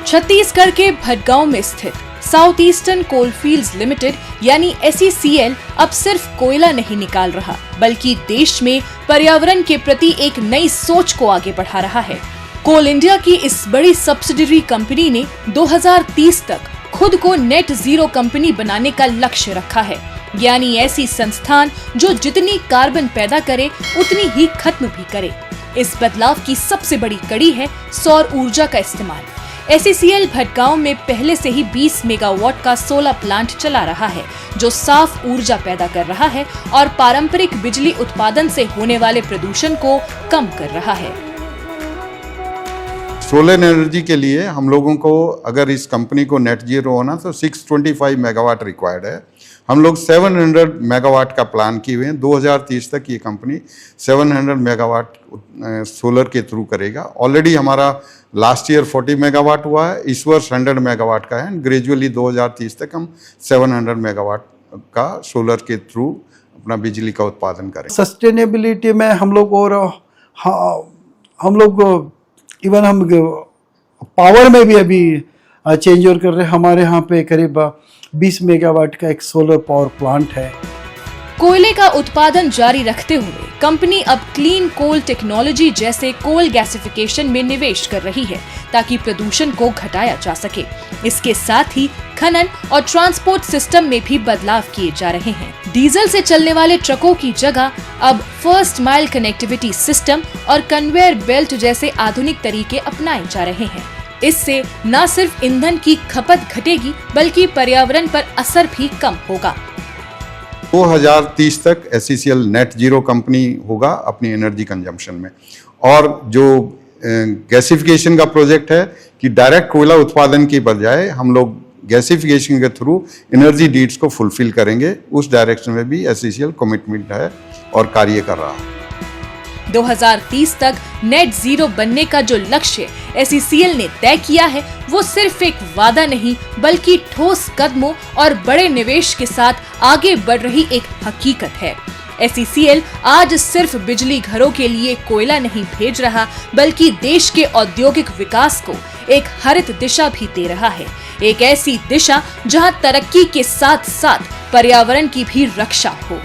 छत्तीसगढ़ के भटगांव में स्थित साउथ ईस्टर्न कोलफील्ड्स लिमिटेड यानी SECL अब सिर्फ कोयला नहीं निकाल रहा, बल्कि देश में पर्यावरण के प्रति एक नई सोच को आगे बढ़ा रहा है। कोल इंडिया की इस बड़ी सब्सिडियरी कंपनी ने 2030 तक खुद को नेट जीरो कंपनी बनाने का लक्ष्य रखा है, यानी ऐसी संस्थान जो जितनी कार्बन पैदा करे उतनी ही खत्म भी करे। इस बदलाव की सबसे बड़ी कड़ी है सौर ऊर्जा का इस्तेमाल। SECL भटगांव में पहले से ही 20 मेगावाट का सोलर प्लांट चला रहा है, जो साफ ऊर्जा पैदा कर रहा है और पारंपरिक बिजली उत्पादन से होने वाले प्रदूषण को कम कर रहा है। सोलर एनर्जी के लिए हम लोगों को अगर इस कंपनी को नेट जीरो होना तो 625 मेगावाट रिक्वायर्ड है। हम लोग 700 मेगावाट का प्लान किए हुए हैं। 2030 तक ये कंपनी 700 मेगावाट सोलर के थ्रू करेगा। ऑलरेडी हमारा लास्ट ईयर 40 मेगावाट हुआ है, इस वर्ष 100 मेगावाट का है। ग्रेजुअली 2030 तक हम 700 मेगावाट का सोलर के थ्रू अपना बिजली का उत्पादन करें। सस्टेनेबिलिटी में हम लोग और हम लोग इवन हम पावर में भी अभी चेंज ओवर कर रहे हैं। हमारे यहाँ पे करीब 20 मेगावाट का एक सोलर पावर प्लांट है। कोयले का उत्पादन जारी रखते हुए कंपनी अब क्लीन कोल टेक्नोलॉजी जैसे कोल गैसिफिकेशन में निवेश कर रही है, ताकि प्रदूषण को घटाया जा सके। इसके साथ ही खनन और ट्रांसपोर्ट सिस्टम में भी बदलाव किए जा रहे हैं। डीजल से चलने वाले ट्रकों की जगह अब फर्स्ट माइल कनेक्टिविटी सिस्टम और कन्वेयर बेल्ट जैसे आधुनिक तरीके अपनाए जा रहे हैं। इससे न सिर्फ ईंधन की खपत घटेगी, बल्कि पर्यावरण पर असर भी कम होगा। 2030 तक SECL नेट जीरो कंपनी होगा अपनी एनर्जी कंजम्पशन में। और जो गैसिफिकेशन का प्रोजेक्ट है कि डायरेक्ट कोयला उत्पादन की बजाय हम लोग गैसिफिकेशन के थ्रू एनर्जी नीड्स को फुलफिल करेंगे, उस डायरेक्शन में भी SECL कमिटमेंट है और कार्य कर रहा है। 2030 तक नेट जीरो बनने का जो लक्ष्य SECL ने तय किया है, वो सिर्फ एक वादा नहीं, बल्कि ठोस कदमों और बड़े निवेश के साथ आगे बढ़ रही एक हकीकत है। SECL आज सिर्फ बिजली घरों के लिए कोयला नहीं भेज रहा, बल्कि देश के औद्योगिक विकास को एक हरित दिशा भी दे रहा है। एक ऐसी दिशा जहां तरक्की के साथ साथ पर्यावरण की भी रक्षा हो।